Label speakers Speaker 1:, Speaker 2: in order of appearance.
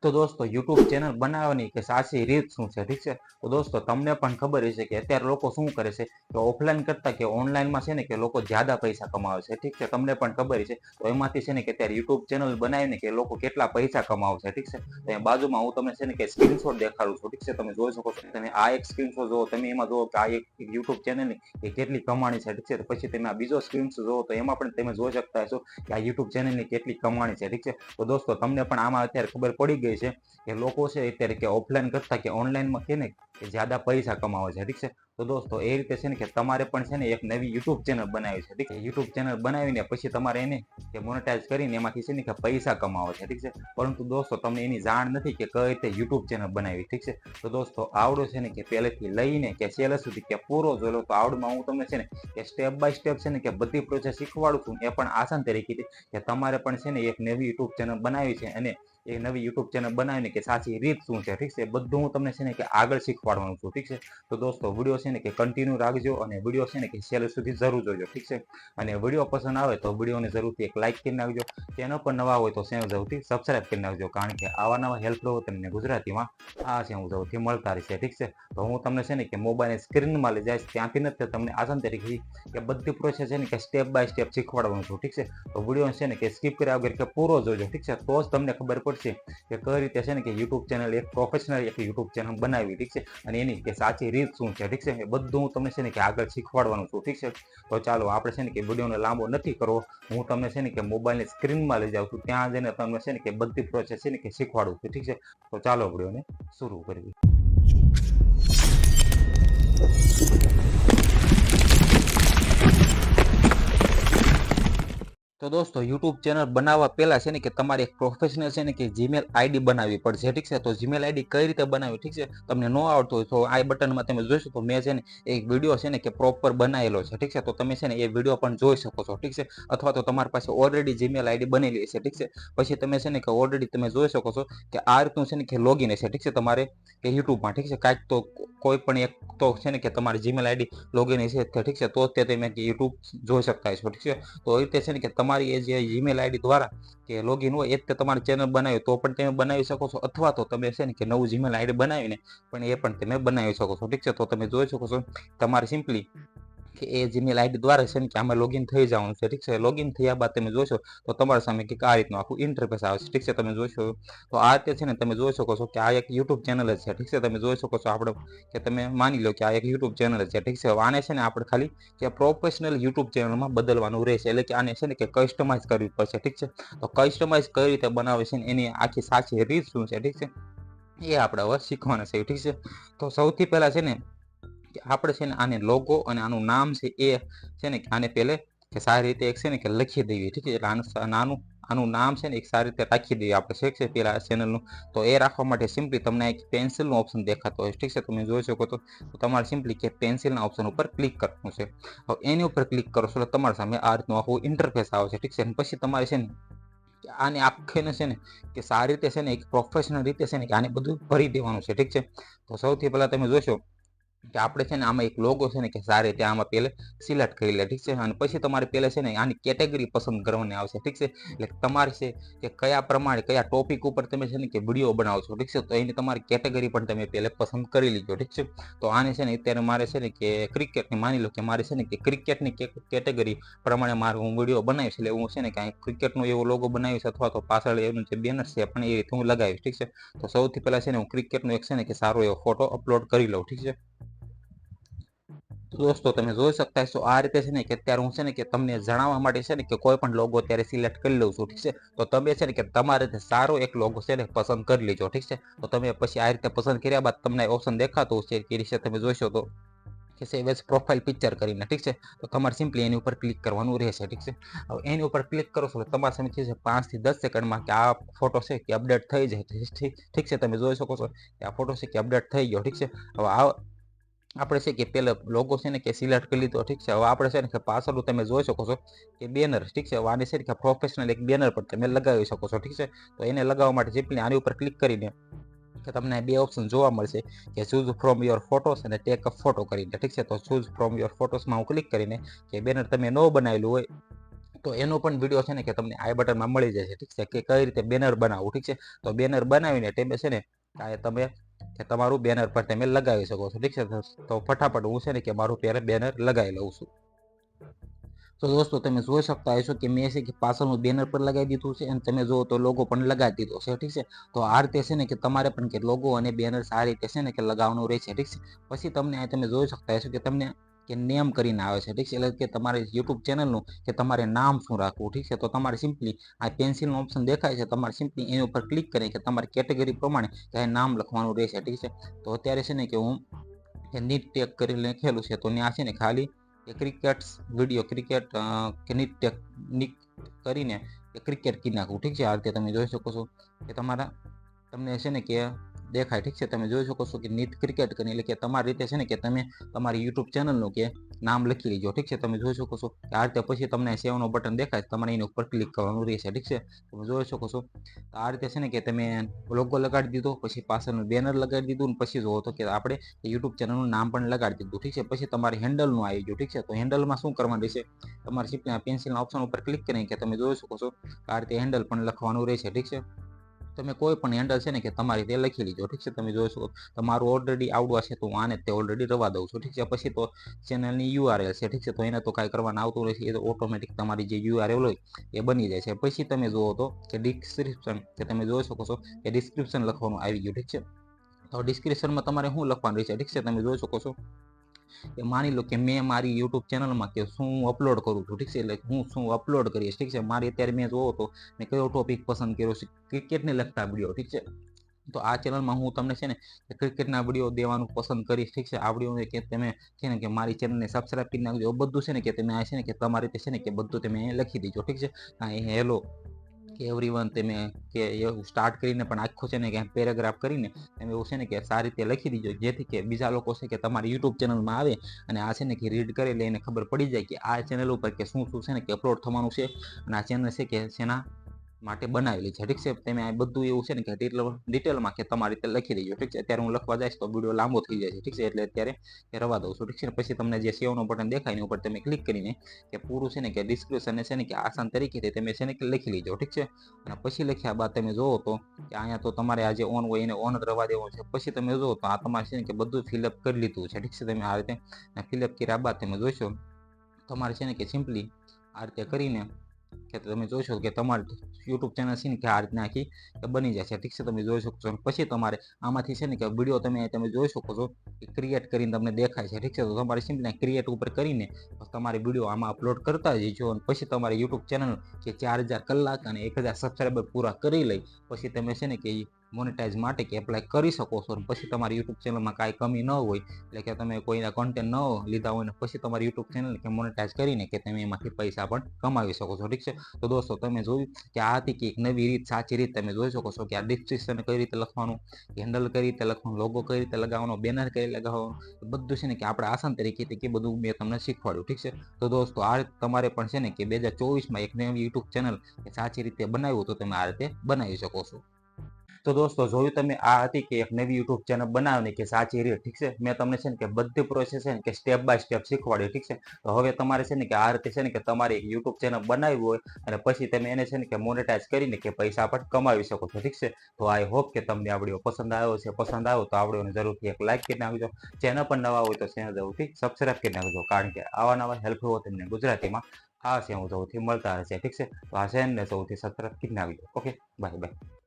Speaker 1: તો દોસ્તો YouTube channel બનાવવાની કે સાચી રીત શું છે, ઠીક છે. તો દોસ્તો તમને પણ ખબર હશે કે અત્યારે લોકો શું કરે છે કે ઓફલાઈન કરતા કે ઓનલાઈનમાં છે ને કે લોકો જ્યાદા પૈસા કમાવે છે, ઠીક છે. તમને પણ ખબર છે તો એમાંથી છે ને કે અત્યારે યુટ્યુબ ચેનલ બનાવીને કે લોકો કેટલા પૈસા કમાવે છે, ઠીક છે. તો અહીંયા બાજુમાં હું તમને છે ને કે સ્ક્રીનશોટ દેખાડું છું, ઠીક છે. તમે જોઈ શકો છો, તમે આ એક સ્ક્રીનશોટ જોવો, તમે એમાં જોવો કે આ એક યુટ્યુબ ચેનલની એ કેટલી કમાણી છે, ઠીક છે. પછી તમે આ બીજો સ્ક્રીનશોટ જોવો તો એમાં પણ તમે જોઈ શકતા હશો કે આ યુટ્યુબ ચેનલની કેટલી કમાણી છે, ઠીક છે. તો દોસ્તો તમને પણ આમાં અત્યારે ખબર પડી ગઈ છે કે લોકો છે અત્યારે કે ઓફલાઈન કરતા કે ઓનલાઈનમાં કે ને કે જ્યાદા પૈસા કમાવે છે, ઠીક છે. તો દોસ્તો એ રીતે છે ને કે તમારે પણ છે ને એક નવી યુટ્યુબ ચેનલ બનાવી છે, ઠીક છે. યુટ્યુબ ચેનલ બનાવીને પછી તમારે એને કે મોનેટાઈઝ કરીને એમાંથી છે ને કે પૈસા કમાવે છે, ઠીક છે. પરંતુ દોસ્તો તમને એની જાણ નથી કે કઈ રીતે યુટ્યુબ ચેનલ બનાવી, ઠીક છે. તો દોસ્તો આવડો છે ને કે પહેલેથી લઈને કે છેલ્લે સુધી કે પૂરો જોઈ લો. તો આવડમાં હું તમને છે ને કે સ્ટેપ બાય સ્ટેપ છે ને કે બધી પ્રોસેસ શીખવાડું છું, એ પણ આસાન તરીકેથી કે તમારે પણ છે ને એક નવી યુટ્યુબ ચેનલ બનાવી છે અને એ નવી યુટ્યુબ ચેનલ બનાવીને કે સાચી રીત શું છે, ઠીક છે. બધું હું તમને છે ને કે આગળ શીખવાડવાનું છું, ઠીક છે. તો દોસ્તો વિડીયો છે ને કે કન્ટિન્યુ રાખજો અને વિડીયો છે ને કે છેલ્લે સુધી જરૂર જોજો, ઠીક છે. અને વિડીયો પસંદ આવે તો વિડીયોને જરૂરથી એક લાઇક કરી નાખજો. ચેનલ પર નવા હોય તો ચેનલ જરૂરથી સબસ્ક્રાઇબ કરી નાખજો, કારણ કે આવા નવા હેલ્પફુલ તમને ગુજરાતીમાં આ છે હું જરૂરથી મળતા રહેશે, ઠીક છે. તો હું તમને છે ને કે મોબાઈલની સ્ક્રીનમાં લઈ જઈશ, ત્યાંથી નથી તમને આસાન તરીકે કે બધી પ્રોસેસ છે ને કે સ્ટેપ બાય સ્ટેપ શીખવાડવાનું છું, ઠીક છે. તો વિડીયો છે ને કે સ્કીપ કર્યા વગર કે પૂરો જોજો, ઠીક છે. તો જ તમને ખબર પડશે કે કઈ રીતે છે ને કે યુટ્યુબ ચેનલ એક પ્રોફેશનલ એક યુટ્યુબ ચેનલ બનાવી, ઠીક છે. અને એની કે સાચી રીત શું છે, ઠીક છે. એ બધું હું તમને છે ને કે આગળ શીખવાડવાનું છું, ઠીક છે. તો ચાલો આપણે છે ને કે વિડીયોને લાંબો નથી કરવો. હું તમને છે ને કે મોબાઈલની સ્ક્રીનમાં લઈ જાઉં છું, ત્યાં જઈને તમને છે ને કે બધી પ્રોસેસ છે ને કે શીખવાડું છું, ઠીક છે. તો ચાલો વિડીયોને શરૂ કરીએ. તો દોસ્તો યુટ્યુબ ચેનલ બનાવવા પહેલા છે ને કે તમારે એક પ્રોફેશનલ છે ને કે જીમેલ આઈડી બનાવવી પડશે, ઠીક છે. તો જીમેલ આઈડી કઈ રીતે બનાવવી, ઠીક છે. તમને ન આવડતું હોય તો આ બટનમાં તમે જોઈ શકો, મેં છે ને એક વિડીયો છે ને કે પ્રોપર બનાવેલો છે, ઠીક છે. તો તમે છે ને એ વિડીયો પણ જોઈ શકો છો, ઠીક છે. અથવા તો તમારી પાસે ઓલરેડી જીમેલ આઈડી બનેલી છે, ઠીક છે. પછી તમે છે ને કે ઓલરેડી તમે જોઈ શકો છો કે આ રીતનું છે ને કે લોગિન છે, ઠીક છે. તમારે કે યુટ્યુબમાં, ઠીક છે. કાંઈક તો કોઈ પણ એક તો છે ને કે તમારી જીમેલ આઈડી લોગિન છે, ઠીક છે. તો જ તમે યુટ્યુબ જોઈ શકતા છો, ઠીક છે. તો એ રીતે છે ને કે તમારી એ જે જીમેલ આઈડી દ્વારા કે લોગિન હોય એ જ તમારી ચેનલ બનાવી તો પણ તમે બનાવી શકો છો, અથવા તો તમે છે ને કે નવું જીમેલ આઈડી બનાવીને પણ એ પણ તમે બનાવી શકો છો, ઠીક છે. તો તમે જોઈ શકો છો તમારે સિમ્પલી કે એ જીમેલ આઈડી દ્વારા છે ને કે આમાં લોગિન થઈ જવાનું છે, ઠીક છે. લોગિન થયા બાદ તમે જોશો તો તમારા સામે કે આ રીતનું આખું ઇન્ટરફેસ આવે છે, ઠીક છે. તમે જોશો તો આ રીતે છે ને તમે જોઈ શકો છો કે આ એક યુટ્યુબ ચેનલ જ છે, ઠીક છે. તમે જોઈ શકો છો આપણે કે તમે માની લો કે આ એક યુટ્યુબ ચેનલ છે, ઠીક છે. આને છે ને આપણે ખાલી કે પ્રોફેશનલ યુટ્યુબ ચેનલમાં બદલવાનું રહેશે, એટલે કે આને છે ને કે કસ્ટમાઇઝ કરવી પડશે, ઠીક છે. તો કસ્ટમાઇઝ કઈ રીતે બનાવે છે એની આખી સાચી રીત શું છે, ઠીક છે, એ આપણે હવે શીખવાના છે, ઠીક છે. તો સૌથી પહેલા છે ને કે આપણે છે ને આને લોગો અને આનું નામ છે એ છે ને આને પહેલે કે સારી રીતે એક છે ને કે લખી દઈએ, ઠીક છે. એટલે આનું નામ છે ને એક સારી રીતે રાખી દઈએ આપણે, ઠીક છે, પેલા ચેનલનું. તો એ રાખવા માટે સિમ્પલી તમને એક પેન્સિલનો ઓપ્શન દેખાતો હોય, ઠીક છે. તમે જોઈ શકો તો તમારે સિમ્પલી કે પેન્સિલના ઓપ્શન ઉપર ક્લિક કરવાનું છે. હવે એની ઉપર ક્લિક કરશો એટલે તમારી સામે આ રીતનું આખું ઇન્ટરફેસ આવે છે, ઠીક છે. પછી તમારે છે ને આને આખીને છે ને કે સારી રીતે છે ને એક પ્રોફેશનલ રીતે છે ને કે આને બધું ભરી દેવાનું છે, ઠીક છે. તો સૌથી પહેલા તમે જોશો કે આપણે છે ને આમાં એક લોગો છે ને કે સારી રીતે આમાં પહેલે સિલેક્ટ કરી લે, ઠીક છે. અને પછી તમારે પહેલે છે ને આની કેટેગરી પસંદ કરવાની આવશે, ઠીક છે. એટલે તમારે છે કે કયા પ્રમાણે કયા ટોપિક ઉપર તમે છે ને કે વિડીયો બનાવો છો, ઠીક છે. તો એની તમારી કેટેગરી પણ તમે પહેલે પસંદ કરી લીધો, ઠીક છે. તો આને છે ને અત્યારે મારે છે ને કે ક્રિકેટની માની લો કે મારે છે ને કે ક્રિકેટની કેટેગરી પ્રમાણે મારે હું વિડીયો બનાવીશ, એટલે હું છે ને કાંઈ ક્રિકેટનો એવો લોગો બનાવીશ અથવા તો પાછળ એનું જે બેનર છે પણ એ રીતે હું લગાવીશ, ઠીક છે. તો સૌથી પહેલા છે ને હું ક્રિકેટનો એક છે ને કે સારો એવો ફોટો અપલોડ કરી લઉં, ઠીક છે. દોસ્તો તમે જોઈ શકતા છો આ રીતે છે ને કે અત્યારે હું છે ને કે તમને જણાવવા માટે છે ને કે કોઈ પણ લોગો અત્યારે સિલેક્ટ કરી લઉં છું, ઠીક છે. તો તમે છે ને કે તમારે સારો એક લોગો છે ને પસંદ કરી લેજો, ઠીક છે. તો તમે પછી આ રીતે પસંદ કર્યા બાદ તમને ઓપ્શન દેખાતું છે કે રીતે તમે જોશો તો કે સેવ એઝ પ્રોફાઇલ પિક્ચર કરીને, ઠીક છે. તો તમારે સિમ્પલી એની ઉપર ક્લિક કરવાનું રહેશે, ઠીક છે. હવે એની ઉપર ક્લિક કરો છો તમારા સામે છે 5 થી 10 સેકન્ડમાં કે આ ફોટો છે કે અપડેટ થઈ જાય, ઠીક છે. તમે જોઈ શકો છો કે આ ફોટો છે કે અપડેટ થઈ ગયો, ઠીક છે. હવે આપણે છે કે પેલા લોગો છે ને કે સિલેક્ટ કરી લીધો, ઠીક છે. હવે આપણે છે ને કે પાછળનું તમે જોઈ શકો છો કે બેનર, ઠીક છે. આને છે કે પ્રોફેશનલ એક બેનર પણ તમે લગાવી શકો છો, ઠીક છે. તો એને લગાવવા માટે સિમ્પલી આની ઉપર ક્લિક કરીને કે તમને બે ઓપ્શન જોવા મળશે કે ચૂઝ ફ્રોમ યોર ફોટોસ અને ટેક અ ફોટો કરીને, ઠીક છે. તો ચૂઝ ફ્રોમ યોર ફોટોસમાં હું ક્લિક કરીને કે બેનર તમે ન બનાવેલું હોય તો એનો પણ વિડીયો છે ને કે તમને આઈ બટનમાં મળી જશે, ઠીક છે, કે કઈ રીતે બેનર બનાવવું, ઠીક છે. તો બેનર બનાવીને તમે છે ને તમે કે તમારું બેનર પર તમે લગાવી શકો છો, ઠીક છે. તો ફટાફટ હું છે ને કે મારું પહેલા બેનર લગાવી લઉં છું. તો દોસ્તો તમે જોઈ શકતા હશો કે મેં છે કે પાછળનું બેનર પર લગાવી દીધું છે અને તમે જુઓ તો લોગો પણ લગાવી દીધો છે, ઠીક છે. તો આ રીતે છે ને કે તમારે પણ કે લોગો અને બેનર સારી રીતે છે ને કે લગાવવાનું રહેશે, ઠીક છે. પછી તમને આ તમે જોઈ શકતા હશો કે તમને કે નેમ કરીને આવે છે, ઠીક છે. એટલે કે તમારે યુટ્યુબ ચેનલનું કે તમારે નામ શું રાખવું, ઠીક છે. તો તમારે સિમ્પલી આ પેન્સિલનો ઓપ્શન દેખાય છે, તમારે સિમ્પલી એની ઉપર ક્લિક કરી કે તમારી કેટેગરી પ્રમાણે ત્યાં નામ લખવાનું રહેશે, ઠીક છે. તો અત્યારે છે ને કે હું નીટ ટેક કરી લખેલું છે, તો ત્યાં છે ને ખાલી ક્રિકેટ વિડીયો ક્રિકેટ કે નીટ ટેક નીક કરીને ક્રિકેટ કી નાખવું, ઠીક છે. આ રીતે તમે જોઈ શકો છો કે તમારા તમને છે ને કે દેખાય, ઠીક છે. તમે જોઈ શકો છો કે નીટ ક્રિકેટ કરીને એટલે કે તમારી રીતે છે ને કે તમે તમારી યુટ્યુબ ચેનલનું કે નામ લખી લીજો, ઠીક છે. તમે જોઈ શકો છો કે આ રીતે પછી તમને સેવનો બટન દેખાય તમારે એની ઉપર ક્લિક કરવાનું રહેશે, ઠીક છે. તમે જોઈ શકો છો આ રીતે છે ને કે તમે લોગો લગાડી દીધો, પછી પાછળનું બેનર લગાડી દીધું, અને પછી જોવો તો કે આપણે યુટ્યુબ ચેનલનું નામ પણ લગાડી દીધું, ઠીક છે. પછી તમારે હેન્ડલનું આવી ગયું, ઠીક છે. તો હેન્ડલમાં શું કરવાનું રહેશે, તમારે સિમ્પલી પેન્સિલના ઓપ્શન ઉપર ક્લિક કરીને કે તમે જોઈ શકો છો કે આ રીતે હેન્ડલ પણ લખવાનું રહેશે, ઠીક છે. તમે કોઈ પણ હેન્ડલ છે ને કે તમારી રીતે લખી લીધો, ઠીક છે. તમે જોઈ શકો તમારું ઓલરેડી આવડવા છે તો હું આને તે ઓલરેડી રવા દઉં છું, ઠીક છે. પછી તો ચેનલની યુઆરએલ છે, ઠીક છે. તો એને તો કાંઈ કરવાનું આવતું નથી, એ તો ઓટોમેટિક તમારી જે યુઆરએલ હોય એ બની જાય છે. પછી તમે જુઓ તો કે ડિસ્ક્રિપ્શન કે તમે જોઈ શકો છો કે ડિસ્ક્રિપ્શન લખવાનું આવી ગયું, ઠીક છે. તો ડિસ્ક્રિપ્શનમાં તમારે શું લખવાનું રહેશે, ઠીક છે. તમે જોઈ શકો છો કે માની લો કે મેં મારી યુટ્યુબ ચેનલમાં કે શું અપલોડ કરું છું, ઠીક છે. એટલે હું શું અપલોડ કરીશ, ઠીક છે. મારી અત્યારે મેં જોવો તો મેં કયો ટોપિક પસંદ કર્યો છે, ક્રિકેટને લગતા વિડીયો, ઠીક છે. તો આ ચેનલમાં હું તમને છે ને ક્રિકેટના વિડીયો દેવાનું પસંદ કરીશ, ઠીક છે. આ વિડીયો કે તમે છે ને કે મારી ચેનલને સબસ્ક્રાઈબ કરી નાખજો, બધું છે ને કે તમે આ છે ને કે તમારી રીતે છે ને કે બધું તમે લખી દીજો, ઠીક છે. હેલો કે એવરીવન તમે કે એવું સ્ટાર્ટ કરીને પણ આખો છે ને કે પેરેગ્રાફ કરીને તમે એવું છે ને કે સારી રીતે લખી દીજો, જેથી કે બીજા લોકો છે કે તમારી યુટ્યુબ ચેનલમાં આવે અને આ છે ને કે રીડ કરે એટલે એને ખબર પડી જાય કે આ ચેનલ ઉપર કે શું શું છે ને કે અપલોડ થવાનું છે અને આ ચેનલ છે કે શેના માટે બનાવેલી છે, ઠીક છે. તમે આ બધું એવું છે ને કે ડિટેલમાં કે તમારી રીતે લખી દેજો, ઠીક છે. અત્યારે હું લખવા જઈશ તો વિડીયો લાંબો થઈ જાય છે, ઠીક છે. એટલે અત્યારે રવા દઉં છું, ઠીક છે. પછી તમને જે સેવનો બટન દેખાય એની ઉપર તમે ક્લિક કરીને કે પૂરું છે ને કે ડિસ્ક્રિપ્શન છે ને કે આસાન તરીકેથી તમે છે ને કે લખી લીજો, ઠીક છે. અને પછી લખ્યા બાદ તમે જોવો તો કે અહીંયા તો તમારે આ જે ઓન હોય એને ઓન જ રવા દેવો છે. પછી તમે જુઓ તો આ તમારે છે ને કે બધું ફિલઅપ કરી લીધું છે, ઠીક છે. તમે આ રીતે ફિલઅપ કર્યા બાદ તમે જોઈશો તમારે છે ને કે સિમ્પલી આ રીતે કરીને કે તમે જોશો કે તમારી યુટ્યુબ ચેનલ છે ને કે આ રીતના આખી બની જશે, ઠીક છે. તમે જોઈ શકો છો. પછી તમારે આમાંથી છે ને કે વિડીયો તમે જોઈ શકો છો કે ક્રિએટ કરીને તમને દેખાય છે, ઠીક છે. તો તમારે સિમ્પલી ક્રિએટ ઉપર કરીને તમારે વિડીયો આમાં અપલોડ કરતા જઈજો, અને પછી તમારી યુટ્યુબ ચેનલ કે 4000 કલાક અને 1000 સબસ્ક્રાઈબર પૂરા કરી લઈ પછી તમે છે ને કે મોનેટાઈઝ માટે કે એપ્લાય કરી શકો છો. અને પછી તમારી યુટ્યુબ ચેનલમાં કાંઈ કમી ન હોય એટલે કે તમે કોઈના કન્ટેન્ટ ન લીધા હોય ને પછી તમારી યુટ્યુબ ચેનલ કે મોનેટાઈઝ કરીને કે તમે એમાંથી પૈસા પણ કમાવી શકો છો, ઠીક છે. તો દોસ્તો તમે જોયું કે આ હતી કે એક નવી રીત, સાચી રીત તમે જોઈ શકો છો કે આ ડિસ્ક્રિપ્શન કઈ રીતે લખવાનું, હેન્ડલ કઈ રીતે લખવાનું, લોગો કઈ રીતે લગાવવાનો, બેનર કઈ રીતે લગાવવાનું, બધું છે ને કે આપણે આસાન તરીકે કે બધું મેં તમને શીખવાડ્યું, ઠીક છે. તો દોસ્તો આ તમારે પણ છે ને કે 2024માં એક નવી યુટ્યુબ ચેનલ સાચી રીતે બનાવ્યું તો તમે આ રીતે બનાવી શકો છો. તો દોસ્તો જોયું તમે આ હતી કે એક નવી યુટ્યુબ ચેનલ બનાવવાની કે સાચી રીત, ઠીક છે. મેં તમને છે ને કે બધી પ્રોસેસ છે ને કે સ્ટેપ બાય સ્ટેપ શીખવાડી, ઠીક છે. તો હવે તમારે છે ને કે આ રીતે છે ને કે તમારી યુટ્યુબ ચેનલ બનાવવી હોય અને પછી તમે એને છે ને કે મોનેટાઈઝ કરીને કે પૈસા પણ કમાવી શકો છો, ઠીક છે. તો આઈ હોપ કે તમને આ વિડીયો પસંદ આવ્યો છે. પસંદ આવ્યો તો આ વિડીયોને જરૂરથી એક લાઈક કરી નાખજો. ચેનલ પણ નવા હોય તો ચેનલ જરૂરથી સબસ્ક્રાઈબ કરી નાખજો, કારણ કે આવા નવા હેલ્પફુલ તમને ગુજરાતીમાં આ છે હું સૌથી મળતા રહેશે, ઠીક છે. તો આ ચેનલને સૌથી સબસ્ક્રાઈબ કરી નાખજો. Okay, bye bye.